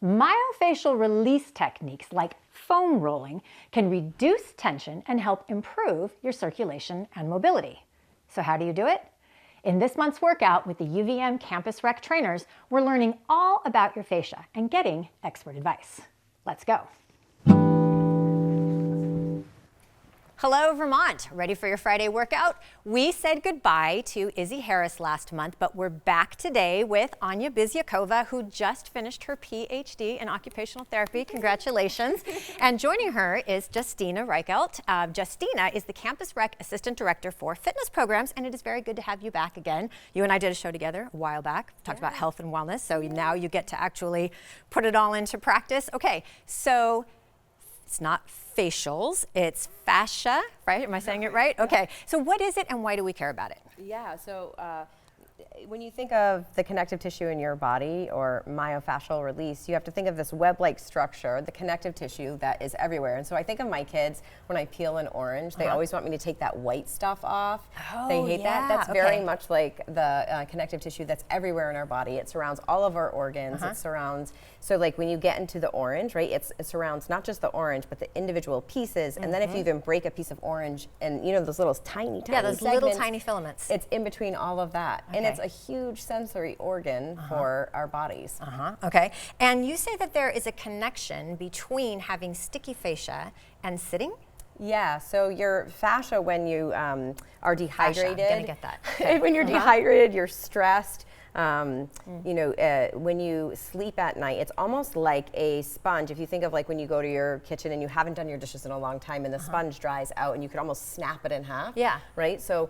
Myofascial release techniques like foam rolling can reduce tension and help improve your circulation and mobility. So how do you do it? In this month's workout with the UVM Campus Rec Trainers, we're learning all about your fascia and getting expert advice. Let's go. Hello, Vermont. Ready for your Friday workout? We said goodbye to Izzy Harris last month, but we're back today with Anya Bizyakova, who just finished her PhD in occupational therapy. Congratulations. And joining her is Justina Reichelt. Justina is the Campus Rec Assistant Director for Fitness Programs, and it is very good to have you back again. You and I did a show together a while back, talked about health and wellness, so now you get to actually put it all into practice. Okay, so it's not facials, it's fascia, right? Am I saying it right? Okay, so what is it and why do we care about it? Yeah, so when you think of the connective tissue in your body or myofascial release, you have to think of this web-like structure, the connective tissue that is everywhere. And so I think of my kids, when I peel an orange, they always want me to take that white stuff off. Oh, they hate yeah. that. That's very much like the connective tissue that's everywhere in our body. It surrounds all of our organs. It surrounds, so like when you get into the orange, right, it surrounds not just the orange, but the individual pieces. And then if you even break a piece of orange and you know those little tiny those segments, little tiny filaments. It's in between all of that. And it's a huge sensory organ for our bodies. Okay, and you say that there is a connection between having sticky fascia and sitting? Yeah, so your fascia when you are dehydrated. Fascia. I'm gonna get that. Okay. When you're dehydrated, you're stressed. You know, when you sleep at night, it's almost like a sponge. If you think of like when you go to your kitchen and you haven't done your dishes in a long time and the sponge dries out and you could almost snap it in half. Yeah. Right? So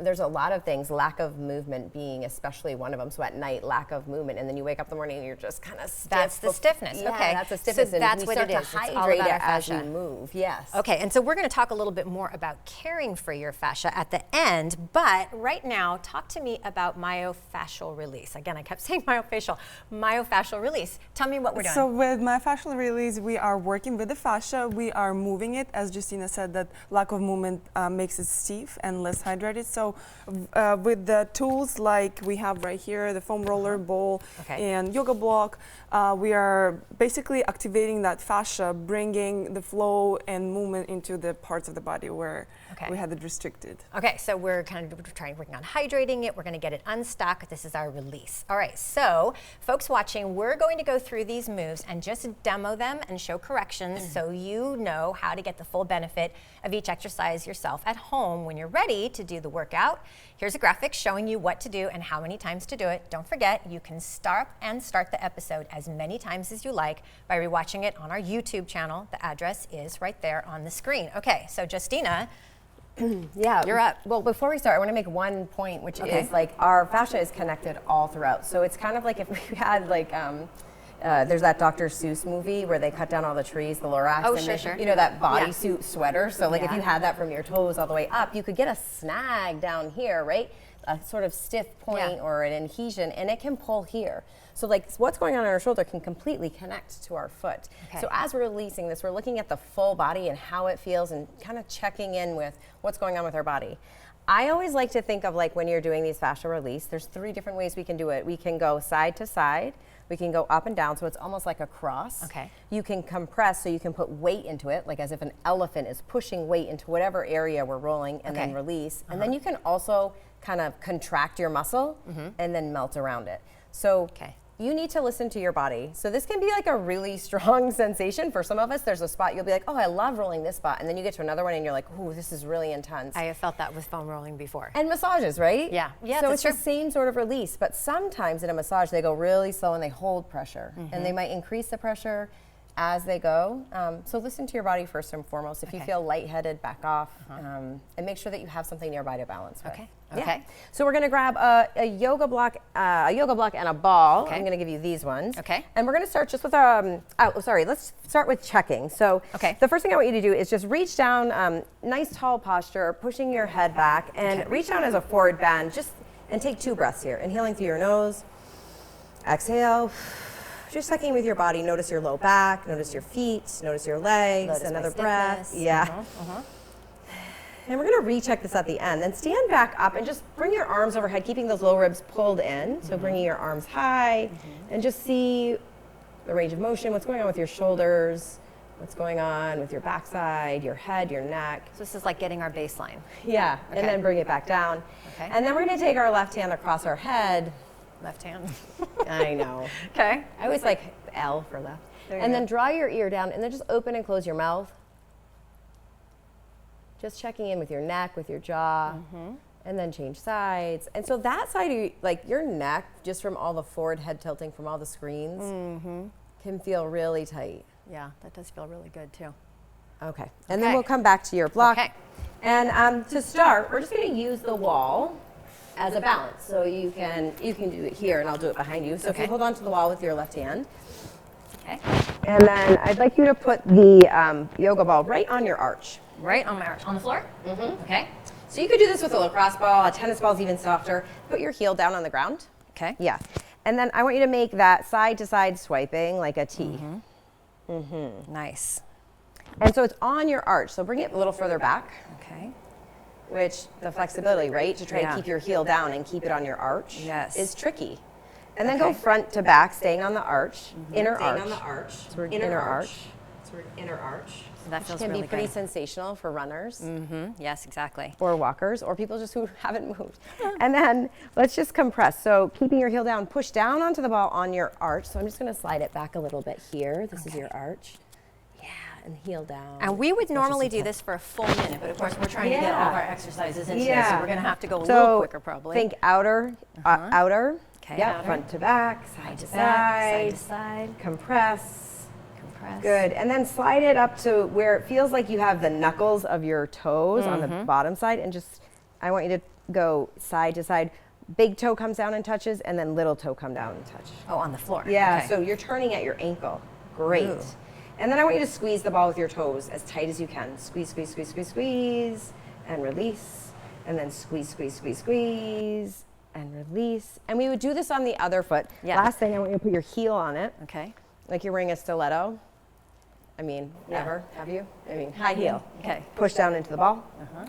there's a lot of things, lack of movement being especially one of them. So at night, lack of movement. And then you wake up in the morning and you're just kind of stiff. That's the stiffness. Yeah, okay. that's the stiffness. So that's and what it is. Start to It's all hydrate about our it as fascia. we move. Yes. Okay, and so we're going to talk a little bit more about caring for your fascia at the end, but right now, talk to me about myofascial release. Again, I kept saying myofascial release. Tell me what we're doing. So with myofascial release, we are working with the fascia. We are moving it, as Justina said, that lack of movement makes it stiff and less hydrated. So with the tools like we have right here, the foam roller ball and yoga block, we are basically activating that fascia, bringing the flow and movement into the parts of the body where we had it restricted. Okay, so we're kind of working on hydrating it. We're going to get it unstuck. This is our release. All right, so folks watching, we're going to go through these moves and just demo them and show corrections so you know how to get the full benefit of each exercise yourself at home when you're ready to do the workout. Here's a graphic showing you what to do and how many times to do it. Don't forget, you can start the episode as many times as you like by rewatching it on our YouTube channel. The address is right there on the screen. Okay, so Justina, yeah, you're up. Well, before we start, I want to make one point, which is like our fascia is connected all throughout. So it's kind of like if we had like, there's that Dr. Seuss movie where they cut down all the trees, the Lorax. Oh, and sure. You know, that bodysuit sweater. So like if you had that from your toes all the way up, you could get a snag down here, right? A sort of stiff point or an adhesion, and it can pull here. So like what's going on our shoulder can completely connect to our foot. So as we're releasing this, we're looking at the full body and how it feels and kind of checking in with what's going on with our body. I always like to think of like when you're doing these fascia release, there's 3 different ways we can do it. We can go side to side. We can go up and down, so it's almost like a cross. You can compress, so you can put weight into it, like as if an elephant is pushing weight into whatever area we're rolling, and then release. And then you can also kind of contract your muscle and then melt around it. So you need to listen to your body. So this can be like a really strong sensation. For some of us, there's a spot you'll be like, oh, I love rolling this spot. And then you get to another one and you're like, ooh, this is really intense. I have felt that with foam rolling before. And massages, right? Yeah. So it's the same sort of release, but sometimes in a massage, they go really slow and they hold pressure. And they might increase the pressure as they go. So listen to your body first and foremost. If you feel lightheaded, back off, and make sure that you have something nearby to balance with. Okay. So we're going to grab a yoga block and a ball. I'm going to give you these ones. And we're going to start just with let's start with checking. So the first thing I want you to do is just reach down, nice tall posture, pushing your head back, and reach down as a forward bend. And take 2 breaths here. Inhaling through your nose. Exhale. Just checking with your body. Notice your low back. Notice your feet. Notice your legs. Notice another breath. And we're going to recheck this at the end. Then stand back up and just bring your arms overhead, keeping those low ribs pulled in. So bringing your arms high and just see the range of motion, what's going on with your shoulders, what's going on with your backside, your head, your neck. So this is like getting our baseline. Yeah, and then bring it back down. Okay. And then we're gonna take our left hand across our head. Left hand. I know. Okay. I always like L for left. There you And go. then draw your ear down and then just open and close your mouth. Just checking in with your neck, with your jaw. And then change sides. And so that side, like your neck, just from all the forward head tilting from all the screens, can feel really tight. Yeah, that does feel really good too. Okay. And then we'll come back to your block. Okay. And to start, we're just going to use the wall as a balance. So you can do it here, and I'll do it behind you. So if you hold on to the wall with your left hand. Okay. And then I'd like you to put the yoga ball right on your arch. Right on my arch. On the floor? Mm-hmm. Okay. So you could do this with a lacrosse ball, a tennis ball is even softer. Put your heel down on the ground. Okay. Yeah. And then I want you to make that side-to-side swiping like a T. Nice. And so it's on your arch. So bring it a little further back, Okay. which the flexibility, right? To try Yeah. to keep your heel down and keep it on your arch Yes. is tricky. And then go front to back, staying on the arch, inner Staying arch. on the arch. So we're inner arch. So we're inner arch. That Which feels can really be pretty good. sensational for runners Yes, exactly. or walkers or people just who haven't moved. And then let's just compress. So keeping your heel down, push down onto the ball on your arch. So I'm just going to slide it back a little bit here. This is your arch. Yeah, and heel down. And we would normally do this for a full minute, but of course we're trying to get all of our exercises into this, so we're going to have to go a little quicker probably. Think outer, outer. Okay, Yep, outer. front to back, side to Side side. to side. Compress. Compress. Good. And then slide it up to where it feels like you have the knuckles of your toes on the bottom side. And just, I want you to go side to side. Big toe comes down and touches, and then little toe come down and touch. Oh, on the floor. Yeah, Okay. so you're turning at your ankle. Great. Ooh. And then I want you to squeeze the ball with your toes as tight as you can. Squeeze, squeeze, squeeze, squeeze, squeeze, and release. And then squeeze, squeeze, squeeze, squeeze, and release. And we would do this on the other foot. Yeah. Last thing, I want you to put your heel on it, Okay. like you're wearing a stiletto. I mean, never, have you? I mean, high heel. Okay. Push down into the ball,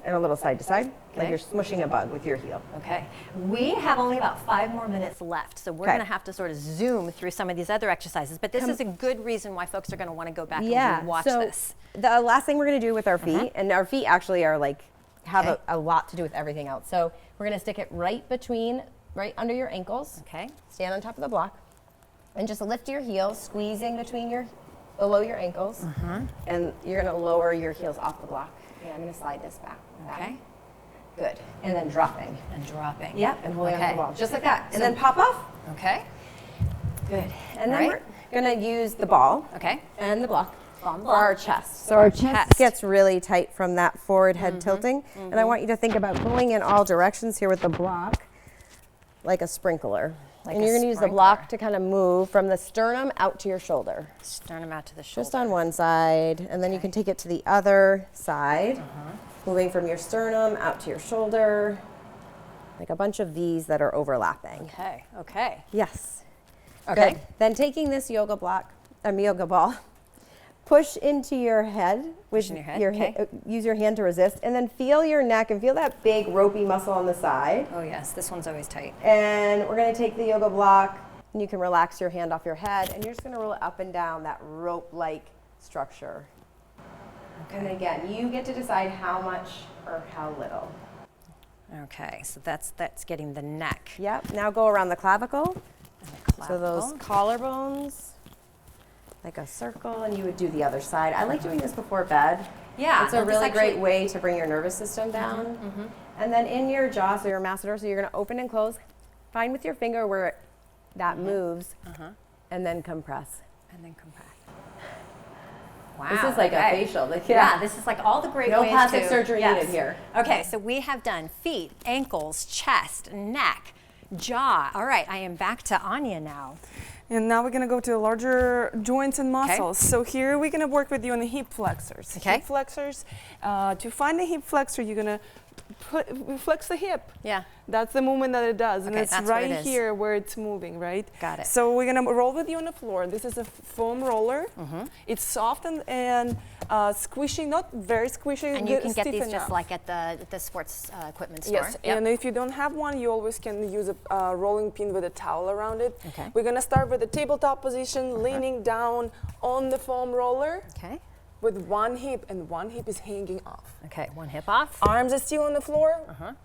and a little side to side, like Okay. you're smushing a bug with your heel. Okay. We have only about 5 more minutes left, so we're Okay. going to have to sort of zoom through some of these other exercises. But this is a good reason why folks are going to want to go back and watch so this. the last thing we're going to do with our feet, and our feet actually are like, have Okay. a lot to do with everything else. So we're going to stick it right under your ankles. Okay. Stand on top of the block, and just lift your heels, squeezing below your ankles, and you're going to lower your heels off the block. Yeah, I'm going to slide this back. Okay. Good. And then dropping. And dropping. Yep, and holding onto Okay. the wall, just like that. And then pop off. Okay. Good. And then Right. we're going to use the ball Okay. and the block Ball and for our block. chest. So our chest chest. gets really tight from that forward head tilting. And I want you to think about going in all directions here with the block, like a sprinkler. Like and a you're going to use the block to kind of move from the sternum out to your shoulder. Sternum out to the shoulder. Just on one side, and then you can take it to the other side, moving from your sternum out to your shoulder, like a bunch of these that are overlapping. Okay. Okay. Yes. Okay. Good. Then taking this yoga ball, push into your head with in your head, use your hand to resist, and then feel your neck and feel that big ropey muscle on the side. Oh yes, this one's always tight. And we're going to take the yoga block, and you can relax your hand off your head, and you're just going to roll it up and down that rope-like structure. Okay. And again, you get to decide how much or how little. Okay, so that's getting the neck. Yep. Now go around the clavicle. And the So those clavicle. collarbones, like a circle, and you would do the other side. I like doing this before bed. Yeah, It's a this really great actually- way to bring your nervous system down. And then in your jaw, so your masseter, so you're going to open and close. Find with your finger where that moves, and then compress. And then compress. Wow. This is like a okay. facial. Like, Yeah, this is like all the great No ways plastic to- surgery yes. needed here. Okay, so we have done feet, ankles, chest, neck, jaw. All right, I am back to Anya now. And now we're going to go to larger joints and muscles. So here we're going to work with you on the hip flexors. Okay. Hip flexors. To find the hip flexor, you're going to flex the hip. Yeah. That's the movement that it does, and Okay, it's that's what right it is. here where it's moving, right? Got it. So we're gonna roll with you on the floor. This is a foam roller. It's soft and squishy, not very squishy. And you can get stiff these enough. just like at the sports equipment store. Yes, and if you don't have one, you always can use a rolling pin with a towel around it. Okay. We're gonna start with the tabletop position, leaning down on the foam roller Okay. with one hip, and one hip is hanging off. Okay, one hip off. Arms are still on the floor.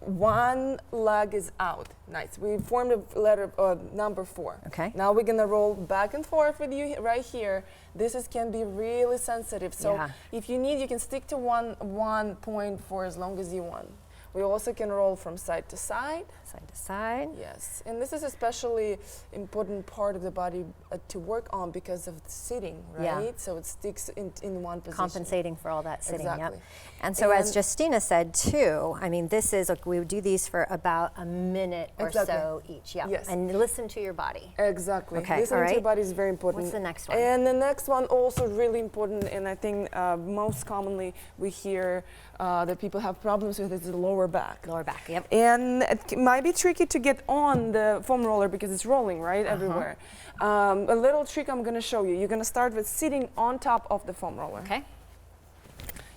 One leg is out. Nice. We formed a letter number 4. Okay. Now we're gonna roll back and forth with you right here. This can be really sensitive. So Yeah. if you need, you can stick to one point for as long as you want. We also can roll from side to side. Side to side. Yes, and this is especially important part of the body to work on because of the sitting, right? Yeah. So it sticks in one position. Compensating for all that sitting. Exactly. Yep. And so as And- Justina said too, I mean, this is, we would do these for about a minute or Exactly. so each. Yeah. Yes. And listen to your body. Exactly. Okay, Listening all to your right. body is very important. What's the next one? And the next one also really important, and I think most commonly we hear that people have problems with is the lower back. Lower back. Yep. And it might be tricky to get on the foam roller because it's rolling, right, everywhere. A little trick I'm going to show you. You're going to start with sitting on top of the foam roller. Okay.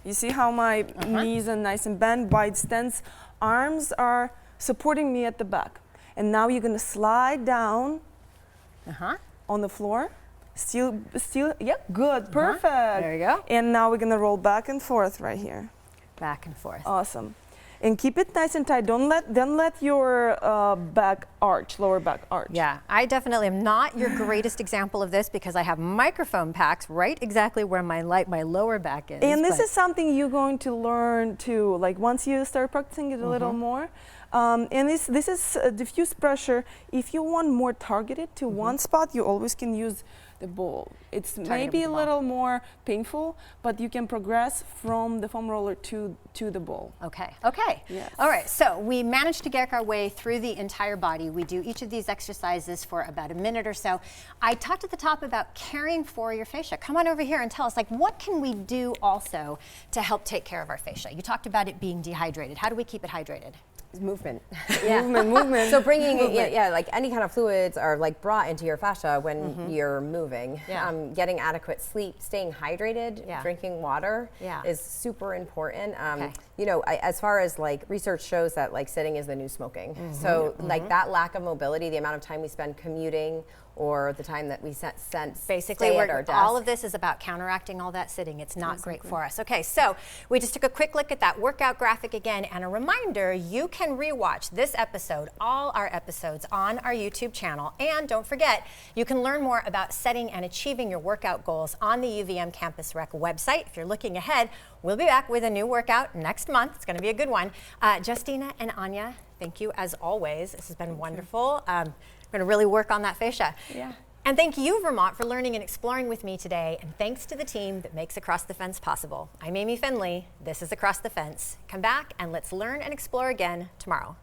You see how my knees are nice and bent, wide stance. Arms are supporting me at the back. And now you're going to slide down on the floor. Still, yeah, good, perfect. There you go. And now we're going to roll back and forth right here. Back and forth. Awesome. And keep it nice and tight. Don't let your back arch, lower back arch. Yeah, I definitely am not your greatest example of this because I have microphone packs right exactly where my lower back is. And this but- is something you're going to learn too, like once you start practicing it a little more. And this is diffuse pressure. If you want more targeted to one spot, you always can use the ball. It's maybe with a the ball. little more painful, but you can progress from the foam roller to the ball. Okay, okay. Yes. All right, so we managed to get our way through the entire body. We do each of these exercises for about a minute or so. I talked at the top about caring for your fascia. Come on over here and tell us, like, what can we do also to help take care of our fascia? You talked about it being dehydrated. How do we keep it hydrated? Movement. Movement. So bringing, yeah, like any kind of fluids are like brought into your fascia when you're moving. Yeah. Getting adequate sleep, staying hydrated, Yeah. drinking water Yeah. is super important. Okay. You know, as far as like research shows that like sitting is the new smoking. So like that lack of mobility, the amount of time we spend commuting or the time that we Basically, stay at our desk. all of this is about counteracting all that sitting. It's not great for us. Okay, so we just took a quick look at that workout graphic again, and a reminder, you can rewatch this episode, all our episodes on our YouTube channel. And don't forget, you can learn more about setting and achieving your workout goals on the UVM Campus Rec website. If you're looking ahead, we'll be back with a new workout next month. It's going to be a good one. Justina and Anya, thank you as always. This has been wonderful. We're going to really work on that fascia. Yeah. And thank you, Vermont, for learning and exploring with me today. And thanks to the team that makes Across the Fence possible. I'm Amy Finley. This is Across the Fence. Come back and let's learn and explore again tomorrow.